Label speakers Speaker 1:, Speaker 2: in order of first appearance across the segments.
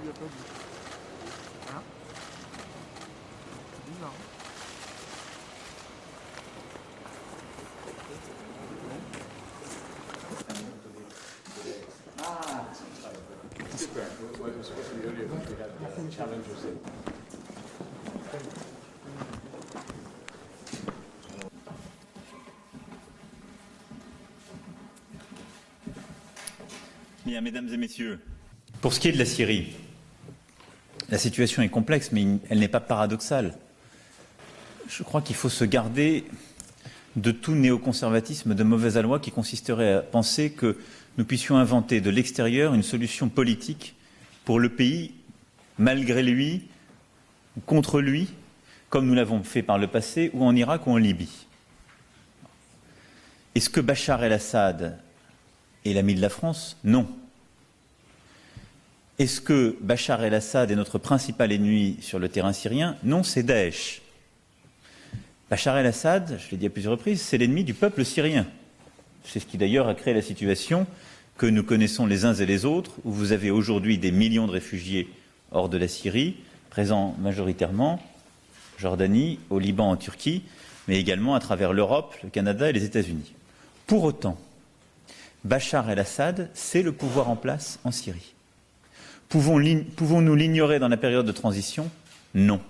Speaker 1: lui a pas dit. Hein? C'est bizarre.
Speaker 2: Bien, mesdames et messieurs, pour ce qui est de la Syrie, la situation est complexe, mais elle n'est pas paradoxale. Je crois qu'il faut se garder de tout néoconservatisme de mauvaise aloi qui consisterait à penser que nous puissions inventer de l'extérieur une solution politique pour le pays, malgré lui, ou contre lui, comme nous l'avons fait par le passé, ou en Irak ou en Libye. Est-ce que Bachar el-Assad est l'ami de la France? Non. Est-ce que Bachar el-Assad est notre principal ennemi sur le terrain syrien? Non, c'est Daesh. Bachar el-Assad, je l'ai dit à plusieurs reprises, c'est l'ennemi du peuple syrien. C'est ce qui d'ailleurs a créé la situation que nous connaissons les uns et les autres, où vous avez aujourd'hui des millions de réfugiés hors de la Syrie, présents majoritairement en Jordanie, au Liban, en Turquie, mais également à travers l'Europe, le Canada et les États-Unis. Pour autant, Bachar el-Assad, c'est le pouvoir en place en Syrie. Pouvons-nous l'ignorer dans la période de transition? Non.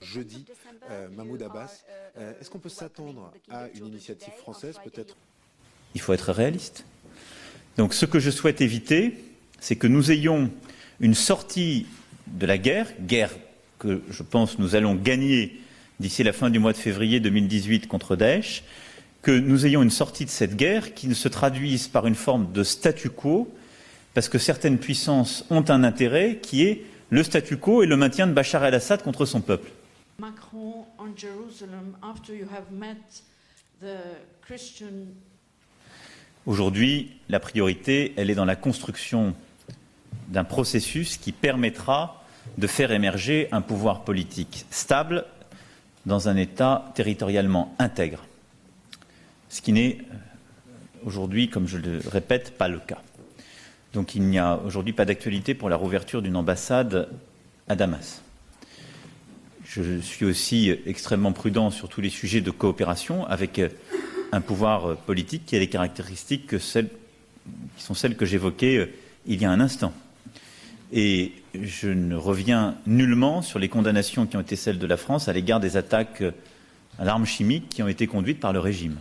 Speaker 3: Jeudi, Mahmoud Abbas, est-ce qu'on peut s'attendre à une initiative française peut-être?
Speaker 2: Il faut être réaliste. Donc ce que je souhaite éviter, c'est que nous ayons une sortie de la guerre que je pense nous allons gagner d'ici la fin du mois de février 2018 contre Daesh, que nous ayons une sortie de cette guerre qui ne se traduise par une forme de statu quo, parce que certaines puissances ont un intérêt qui est le statu quo et le maintien de Bachar el-Assad contre son peuple.
Speaker 4: Macron on Jerusalem after you have met the Christian.
Speaker 2: Aujourd'hui, la priorité, elle est dans la construction d'un processus qui permettra de faire émerger un pouvoir politique stable dans un État territorialement intègre. Ce qui n'est aujourd'hui, comme je le répète, pas le cas. Donc il n'y a aujourd'hui pas d'actualité pour la rouverture d'une ambassade à Damas. Je suis aussi extrêmement prudent sur tous les sujets de coopération avec un pouvoir politique qui a les caractéristiques qui sont celles que j'évoquais il y a un instant. Et je ne reviens nullement sur les condamnations qui ont été celles de la France à l'égard des attaques à l'arme chimique qui ont été conduites par le régime.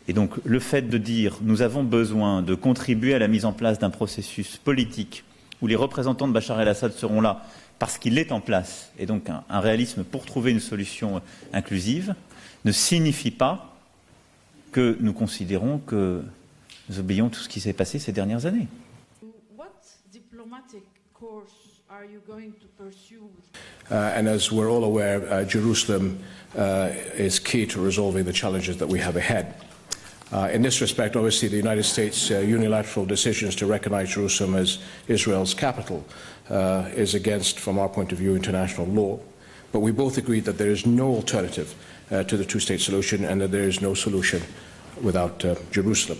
Speaker 2: Et donc le fait de dire nous avons besoin de contribuer à la mise en place d'un processus politique où les représentants de Bachar el-Assad seront là parce qu'il est en place, et donc un réalisme pour trouver une solution inclusive, ne signifie pas que nous considérons que nous obéissons tout ce qui s'est passé ces dernières années.
Speaker 4: What diplomatic course are you going to pursue?
Speaker 5: And as we're all aware, Jerusalem is key to resolving the challenges that we have ahead. In this respect, obviously, the United States' unilateral decisions to recognize Jerusalem as Israel's capital is against, from our point of view, international law. But we both agree that there is no alternative to the two-state solution and that there is no solution without Jerusalem.